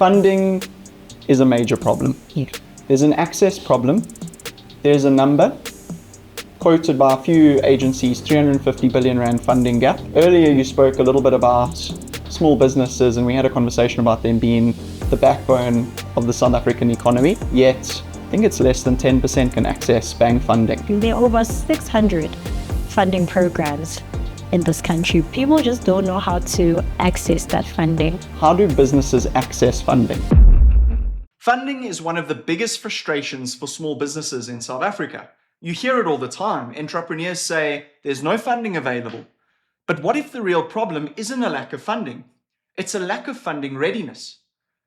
Funding is a major problem. Yeah. There's an access problem. There's a number quoted by a few agencies, 350 billion rand funding gap. Earlier you spoke a little bit about small businesses, and we had a conversation about them being the backbone of the South African economy, yet I think it's less than 10% can access bank funding. There are over 600 funding programs in this country. People just don't know how to access that funding. How do businesses access funding? Funding is one of the biggest frustrations for small businesses in South Africa. You hear it all the time. Entrepreneurs say there's no funding available. But what if the real problem isn't a lack of funding? It's a lack of funding readiness.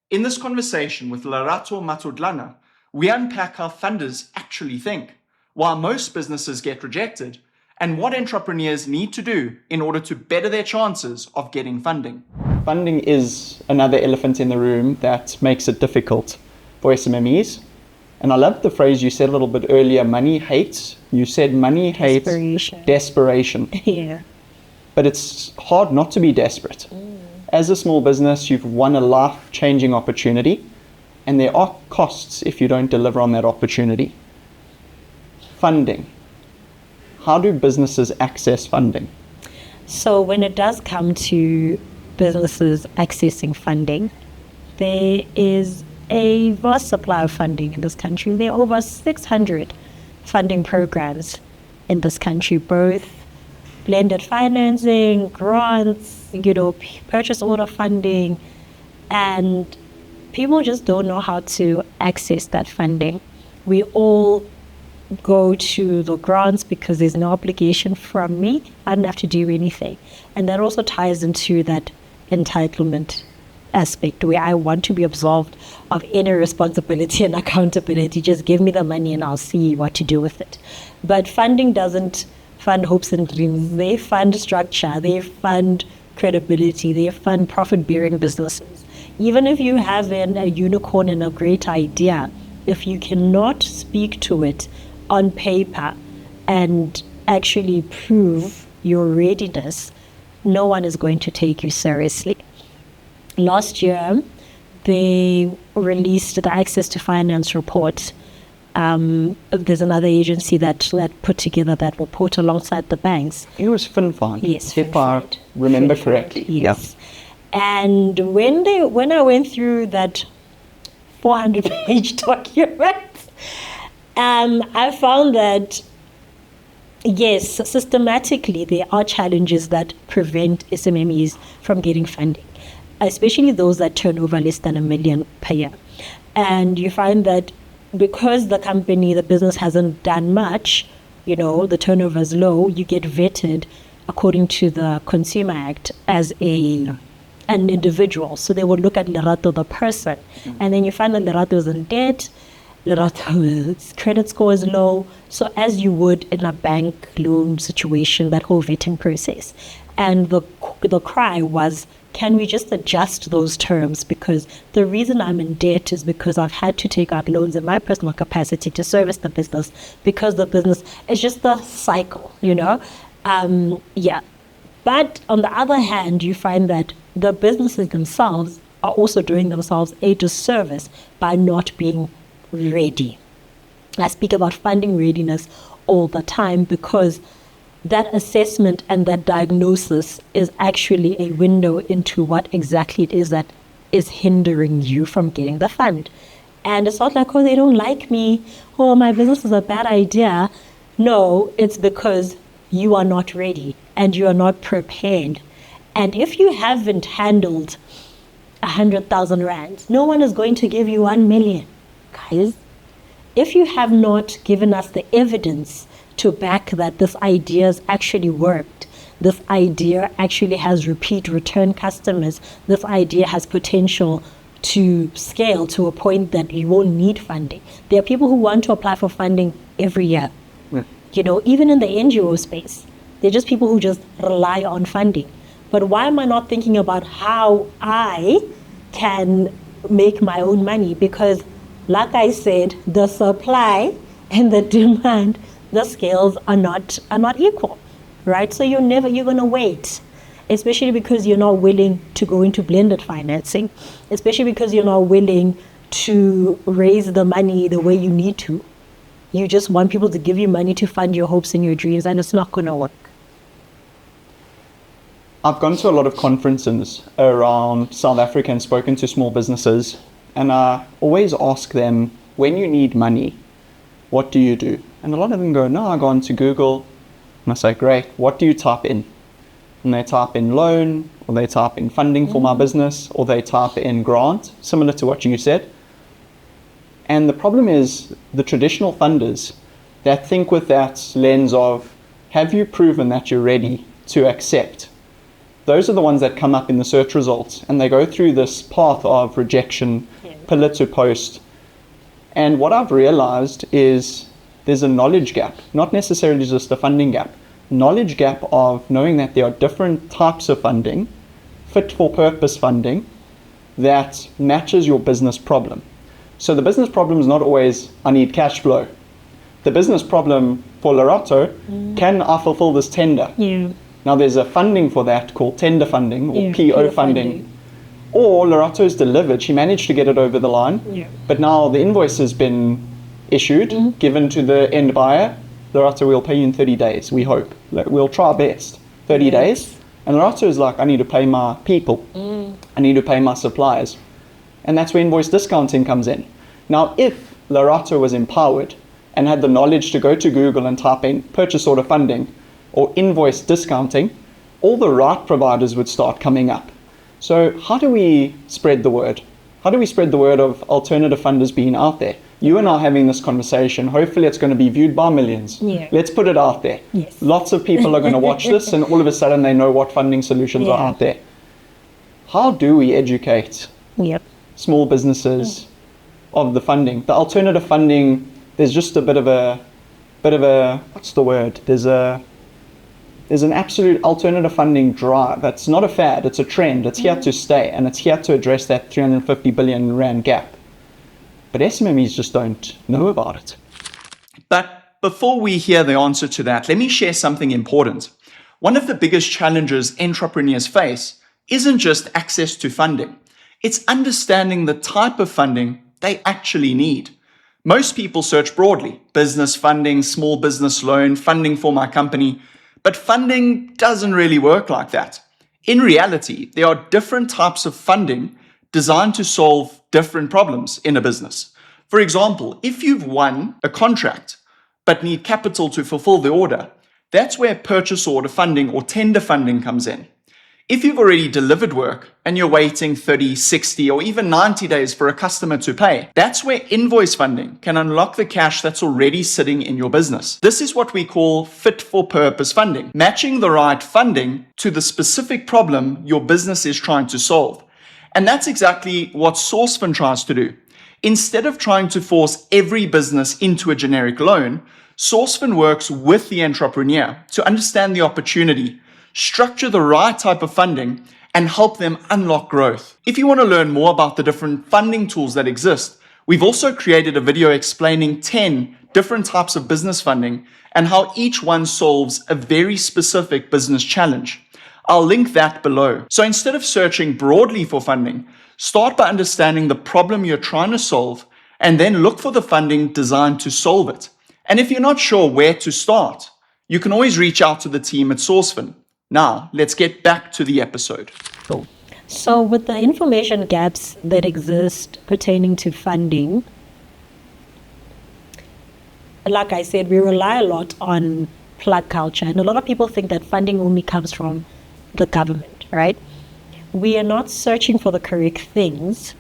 In this conversation with Lerato Mathodlana, we unpack how funders actually think, why most businesses get rejected, and what entrepreneurs need to do in order to better their chances of getting funding. Funding is another elephant in the room that makes it difficult for SMMEs. And I love the phrase you said a little bit earlier, money hates. You said money hates desperation. Yeah. But it's hard not to be desperate. As a small business, you've won a life-changing opportunity, and there are costs if you don't deliver on that opportunity. Funding. How do businesses access funding? So when it does come to businesses accessing funding, there is a vast supply of funding in this country. There are over 600 funding programs in this country, both blended financing, grants, purchase order funding, and people just don't know how to access that funding. We all go to the grants because there's no obligation from me. I don't have to do anything. And that also ties into that entitlement aspect where I want to be absolved of any responsibility and accountability. Just give me the money and I'll see what to do with it. But funding doesn't fund hopes and dreams. They fund structure, they fund credibility, they fund profit-bearing businesses. Even if you have a unicorn and a great idea, if you cannot speak to it on paper and actually prove your readiness, no one is going to take you seriously. Last year, they released the Access to Finance report. There's another agency that put together that report alongside the banks. It was FinFine. Yes, if I remember correctly. Yes. Yep. And when I went through that 400-page document, I found that, yes, systematically there are challenges that prevent SMMEs from getting funding, especially those that turn over less than $1 million per year. And you find that because the business hasn't done much, the turnover is low, you get vetted according to the Consumer Act as an individual. So they would look at Lerato, the person, and then you find that Lerato is in debt, Lerato's credit score is low. So as you would in a bank loan situation, that whole vetting process. And the cry was, can we just adjust those terms? Because the reason I'm in debt is because I've had to take out loans in my personal capacity to service the business, because the business is just a cycle, But on the other hand, you find that the businesses themselves are also doing themselves a disservice by not being ready. I speak about funding readiness all the time because that assessment and that diagnosis is actually a window into what exactly it is that is hindering you from getting the fund. And it's not like, oh, they don't like me, oh, my business is a bad idea. No, it's because you are not ready and you are not prepared. And if you haven't handled 100,000 rand, no one is going to give you 1 million. Guys, if you have not given us the evidence to back that this idea has actually worked, this idea actually has repeat return customers, this idea has potential to scale to a point that you won't need funding. There are people who want to apply for funding every year. Yeah. Even in the NGO space, they're just people who just rely on funding. But why am I not thinking about how I can make my own money? Because like I said, the supply and the demand, the scales are not equal, right? So you're going to wait. especially because you're not willing to go into blended financing, especially because you're not willing to raise the money the way you need to. You just want people to give you money to fund your hopes and your dreams, and it's not going to work. I've gone to a lot of conferences around South Africa and spoken to small businesses, and I always ask them, when you need money, what do you do? And a lot of them go, no, I go onto Google, and I say, great, what do you type in? And they type in loan, or they type in funding for my business, or they type in grant, similar to what you said. And the problem is the traditional funders that think with that lens of, have you proven that you're ready to accept? Those are the ones that come up in the search results, and they go through this path of rejection, pillar to post. And what I've realized is there's a knowledge gap, not necessarily just a funding gap, knowledge gap of knowing that there are different types of funding, fit for purpose funding, that matches your business problem. So the business problem is not always, I need cash flow. The business problem for Lerato, can I fulfill this tender? Yeah. Now there's a funding for that called tender funding or Yeah, PO PO funding. Or Lerato's delivered, she managed to get it over the line, Yeah. but now the invoice has been issued, given to the end buyer. Lerato will pay you in 30 days, we hope. We'll try our best. 30 days. And Lerato is like, I need to pay my people. I need to pay my suppliers. And that's where invoice discounting comes in. Now, if Lerato was empowered and had the knowledge to go to Google and type in purchase order funding or invoice discounting, all the right providers would start coming up. So how do we spread the word? How do we spread the word of alternative funders being out there? You and I are having this conversation. Hopefully it's going to be viewed by millions. Yeah. Let's put it out there. Yes. Lots of people are going to watch this, and all of a sudden they know what funding solutions are out there. How do we educate Yep. small businesses of the funding? The alternative funding, there's just a bit of a what's the word? There's an absolute alternative funding drive. That's not a fad, it's a trend. It's here to stay, and it's here to address that 350 billion rand gap. But SMMEs just don't know about it. But before we hear the answer to that, let me share something important. One of the biggest challenges entrepreneurs face isn't just access to funding. It's understanding the type of funding they actually need. Most people search broadly: business funding, small business loan, funding for my company. But funding doesn't really work like that. In reality, there are different types of funding designed to solve different problems in a business. For example, if you've won a contract but need capital to fulfill the order, that's where purchase order funding or tender funding comes in. If you've already delivered work and you're waiting 30, 60, or even 90 days for a customer to pay, that's where invoice funding can unlock the cash that's already sitting in your business. This is what we call fit for purpose funding, matching the right funding to the specific problem your business is trying to solve. And that's exactly what Sourcefin tries to do. Instead of trying to force every business into a generic loan, Sourcefin works with the entrepreneur to understand the opportunity, structure the right type of funding, and help them unlock growth. If you want to learn more about the different funding tools that exist, we've also created a video explaining 10 different types of business funding and how each one solves a very specific business challenge. I'll link that below. So instead of searching broadly for funding, start by understanding the problem you're trying to solve and then look for the funding designed to solve it. And if you're not sure where to start, you can always reach out to the team at Sourcefin. Now, let's get back to the episode. Cool. So with the information gaps that exist pertaining to funding, like I said, we rely a lot on plug culture. And a lot of people think that funding only comes from the government, right? We are not searching for the correct things.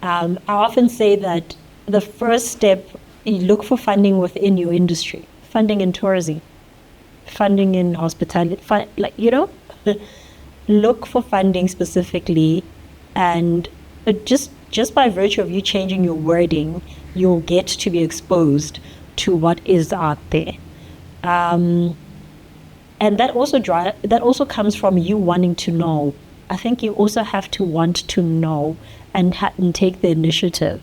I often say that the first step, you look for funding within your industry, funding in tourism, funding in hospitality, look for funding specifically, and just by virtue of you changing your wording, you'll get to be exposed to what is out there. And that also comes from you wanting to know. I think you also have to want to know and take the initiative,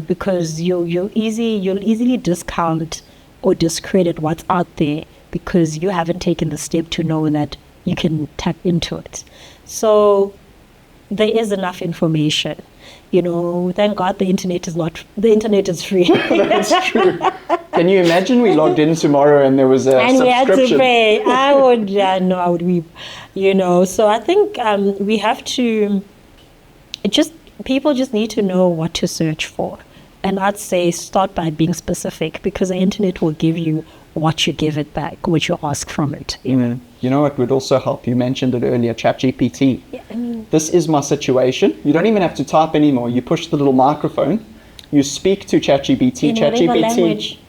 because you'll easily discount or discredit what's out there because you haven't taken the step to know that you can tap into it. So there is enough information. Thank God the internet is free. That's true. Can you imagine we logged in tomorrow and there was a and subscription? We had to pay. I would weep. So I think we have to people just need to know what to search for. And I'd say start by being specific, because the internet will give you what you give it back, what you ask from it. You know what would also help? You mentioned it earlier, ChatGPT. Yeah, this is my situation. You don't even have to type anymore. You push the little microphone, you speak to ChatGPT,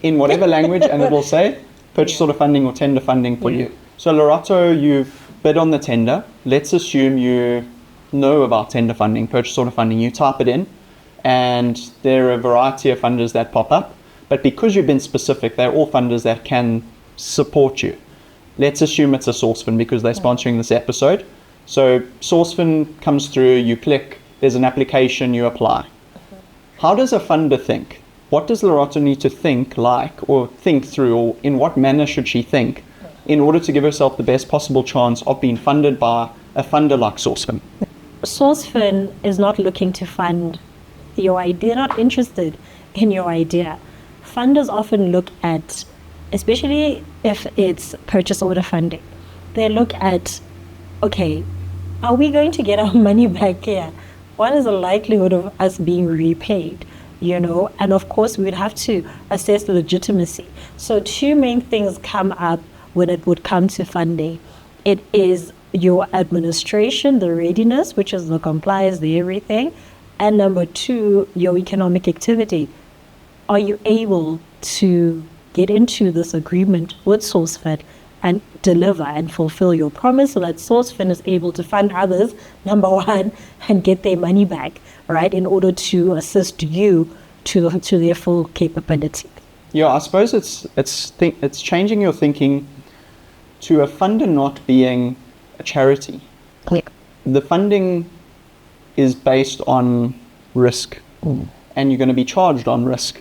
in whatever language, and it will say purchase order funding or tender funding for you. So Lerato, you've bid on the tender. Let's assume you know about tender funding, purchase order funding. You type it in, and there are a variety of funders that pop up. But because you've been specific, they're all funders that can support you. Let's assume it's a Sourcefin because they're sponsoring this episode. So Sourcefin comes through, you click, there's an application, you apply. How does a funder think? What does Lerato need to think or think through, or in what manner should she think in order to give herself the best possible chance of being funded by a funder like Sourcefin? Sourcefin is not looking to fund your idea. They're not interested in your idea. Funders often look at, especially if it's purchase order funding, they look at, okay, are we going to get our money back here? What is the likelihood of us being repaid? And of course, we would have to assess the legitimacy. So two main things come up when it would come to funding. It is your administration, the readiness, which is the compliance, the everything. And number two, your economic activity. Are you able to get into this agreement with Sourcefin and deliver and fulfill your promise so that Sourcefin is able to fund others, number one, and get their money back, right, in order to assist you to their full capability? Yeah, I suppose it's changing your thinking to a funder not being a charity. Yeah. The funding is based on risk, and you're going to be charged on risk.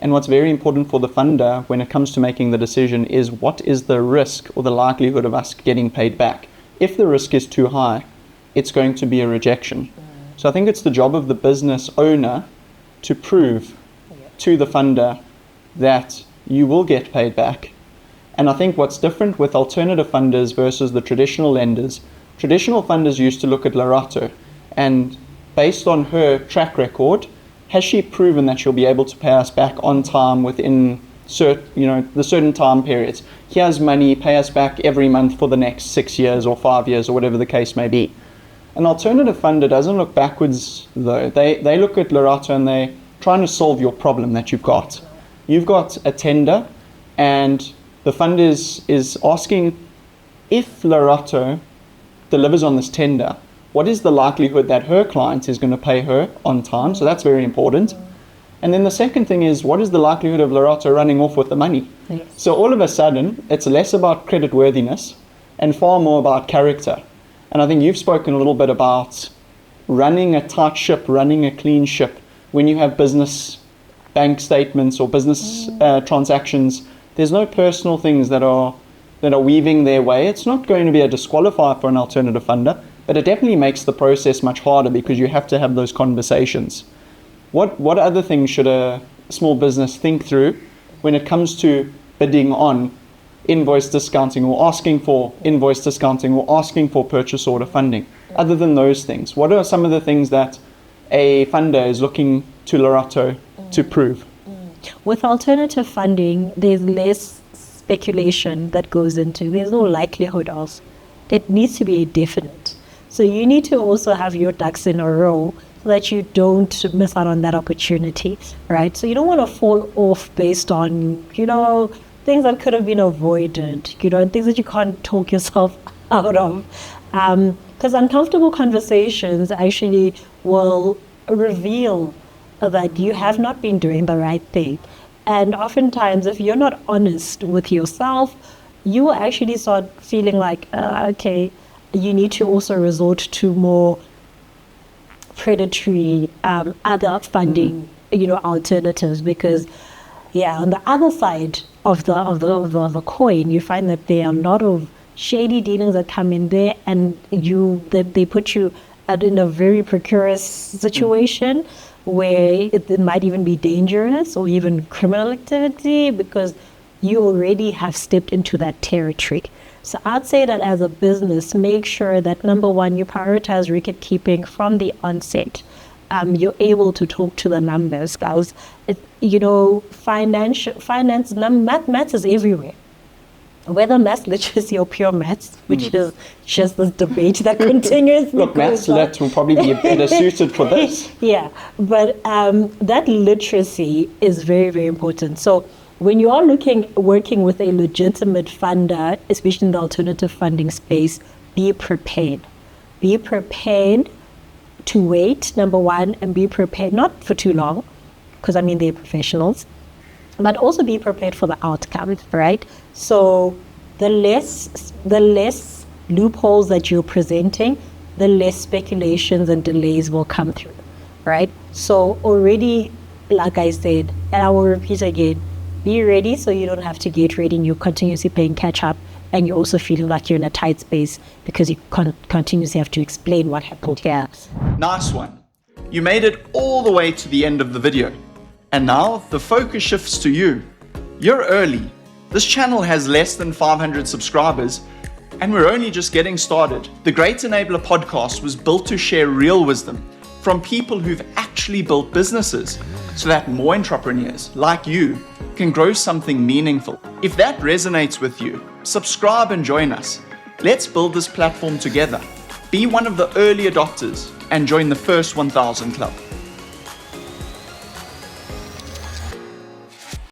And what's very important for the funder when it comes to making the decision is what is the risk or the likelihood of us getting paid back. If the risk is too high, it's going to be a rejection. So I think it's the job of the business owner to prove to the funder that you will get paid back. And I think what's different with alternative funders versus the traditional lenders, traditional funders used to look at Lerato, and based on her track record, has she proven that she'll be able to pay us back on time within the certain time periods? Here's money, pay us back every month for the next 6 years or 5 years or whatever the case may be. An alternative funder doesn't look backwards though. They look at Lerato and they're trying to solve your problem that you've got. You've got a tender, and the fund is asking, if Lerato delivers on this tender, what is the likelihood that her client is going to pay her on time? So that's very important. And then the second thing is, what is the likelihood of Lerato running off with the money? Yes. So all of a sudden, it's less about credit worthiness and far more about character. And I think you've spoken a little bit about running a tight ship, running a clean ship. When you have business bank statements or business transactions, there's no personal things that are weaving their way. It's not going to be a disqualifier for an alternative funder, but it definitely makes the process much harder because you have to have those conversations. What other things should a small business think through when it comes to bidding on invoice discounting or asking for invoice discounting or asking for purchase order funding? Other than those things, what are some of the things that a funder is looking to Lerato to prove? With alternative funding, there's less speculation that goes into. There's no likelihood of. It needs to be definite. So you need to also have your ducks in a row so that you don't miss out on that opportunity, right? So you don't want to fall off based on, things that could have been avoided, and things that you can't talk yourself out of. Because uncomfortable conversations actually will reveal that you have not been doing the right thing. And oftentimes, if you're not honest with yourself, you will actually start feeling like, okay, you need to also resort to more predatory other funding, alternatives, because on the other side of the coin, you find that there are a lot of shady dealings that come in there, and they put you in a very precarious situation where it might even be dangerous or even criminal activity, because you already have stepped into that territory. So I'd say that as a business, make sure that number one, you prioritize record keeping from the onset. You're able to talk to the numbers, guys. Finance, maths is everywhere. Whether maths literacy or pure maths, which is just this debate that continues. Look, maths lit will probably be better suited for this. Yeah, but that literacy is very, very important. So when you are working with a legitimate funder, especially in the alternative funding space, be prepared. Be prepared to wait, number one, and be prepared not for too long, because they're professionals, but also be prepared for the outcome, right? So the less loopholes that you're presenting, the less speculations and delays will come through, right? So already, like I said, and I will repeat again, be ready so you don't have to get ready and you're continuously playing catch up, and you're also feeling like you're in a tight space because you continuously have to explain what happened here. Nice one. You made it all the way to the end of the video. And now the focus shifts to you. You're early. This channel has less than 500 subscribers, and we're only just getting started. The Great Enabler podcast was built to share real wisdom from people who've actually built businesses, so that more entrepreneurs like you can grow something meaningful. If that resonates with you, subscribe and join us. Let's build this platform together. Be one of the early adopters and join the first 1,000 club.